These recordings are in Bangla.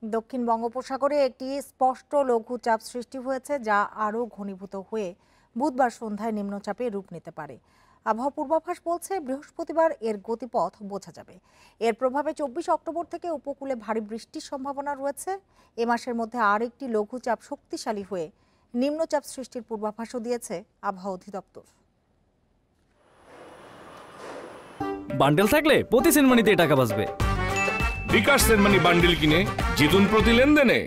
দক্ষিণ বঙ্গোপসাগরে একটি স্পষ্ট লঘুচাপ সৃষ্টি হয়েছে, যা আরও ঘনীভূত হয়ে বুধবার সন্ধ্যায় নিম্নচাপে রূপ নিতে পারে। আবহাওয়া পূর্বাভাস বলছে বৃহস্পতিবার এর গতিপথ বোঝা যাবে। এর প্রভাবে 24 অক্টোবর থেকে উপকূলে ভারী বৃষ্টির সম্ভাবনা রয়েছে। এ মাসের মধ্যে আরেকটি লঘুচাপ শক্তিশালী হয়ে নিম্নচাপ সৃষ্টির পূর্বাভাসও দিয়েছে আবহাওয়া অধিদপ্তর। বান্ডেল থাকলে প্রতি সেনমানিতে টাকা বাঁচবে। বিকাশ সেনমানি বান্ডেল কিনে জিতুন প্রতি লেনদেনে।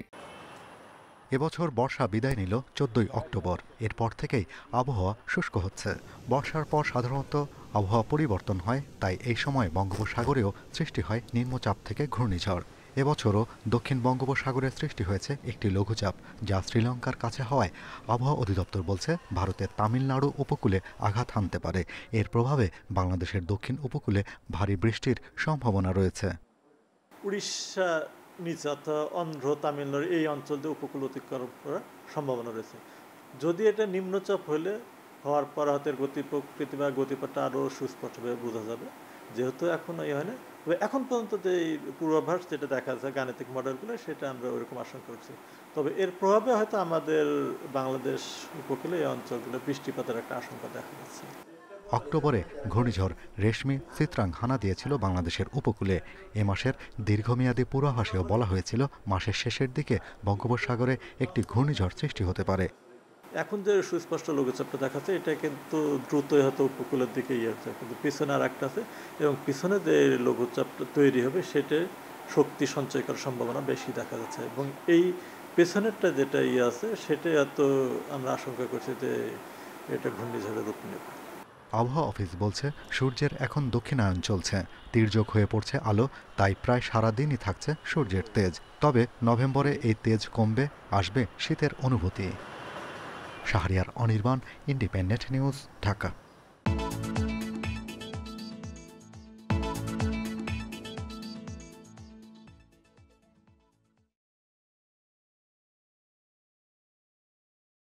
এবছর বর্ষা বিদায় নিল 14 অক্টোবর। এরপর থেকেই আবহাওয়া শুষ্ক হচ্ছে। বর্ষার পর সাধারণত আবহাওয়া পরিবর্তন হয়, তাই এই সময় বঙ্গোপসাগরেও সৃষ্টি হয় নিম্নচাপ থেকে ঘূর্ণিঝড়। এবছরও দক্ষিণ বঙ্গোপসাগরে সৃষ্টি হয়েছে একটি লঘুচাপ, যা শ্রীলঙ্কার কাছে হওয়ায় আবহাওয়া অধিদপ্তর বলছে ভারতের তামিলনাড়ু উপকূলে আঘাত হানতে পারে। এর প্রভাবে বাংলাদেশের দক্ষিণ উপকূলে ভারী বৃষ্টির সম্ভাবনা রয়েছে। উড়িষ্যা নিচে অর্থাৎ অন্ধ্র তামিলনাড়ু এই অঞ্চল দিয়ে উপকূল অতিক্রম করার সম্ভাবনা রয়েছে। যদি এটা নিম্নচাপ হলে হওয়ার পর হয়তো এর গতি প্রকৃতি বা গতিপথটা আরও সুস্পষ্টভাবে বোঝা যাবে, যেহেতু এখন এই হয় না। তবে এখন পর্যন্ত যে পূর্বাভাস যেটা দেখা যায় গাণিতিক মডেলগুলো, সেটা আমরা ওইরকম আশঙ্কা করছি। তবে এর প্রভাবে হয়তো আমাদের বাংলাদেশ উপকূলে এই অঞ্চলগুলো বৃষ্টিপাতের একটা আশঙ্কা দেখা যাচ্ছে। অক্টোবরে ঘূর্ণিঝড় রেশমি চিত্রাং হানা দিয়েছিল বাংলাদেশের উপকূলে। এ মাসের দীর্ঘমেয়াদী পূর্বাভাসেও বলা হয়েছিল মাসের শেষের দিকে বঙ্গোপসাগরে একটি ঘূর্ণিঝড় সৃষ্টি হতে পারে। এখন যে সুস্পষ্ট লঘুচাপটা দেখাচ্ছে, এটা কিন্তু দ্রুত হয়তো উপকূলের দিকে হচ্ছে, কিন্তু পিছনে আর একটা আছে, এবং পিছনে যে লঘুচাপটা তৈরি হবে সেটা শক্তি সঞ্চয় করার সম্ভাবনা বেশি দেখা যাচ্ছে। এবং এই পেছনেরটা যেটা আছে সেটাই হয়তো আমরা আশঙ্কা করছি যে এটা ঘূর্ণিঝড়ের রূপ নেবে। আবহাওয়া অফিস বলছে সূর্যের এখন দক্ষিণায়ন চলছে, তির্যক হয়ে পড়ছে আলো, তাই প্রায় সারাদিনই থাকছে সূর্যের তেজ। তবে নভেম্বরে এই তেজ কমবে, আসবে শীতের অনুভূতি। Shahriar Anirban, independent news, Dhaka.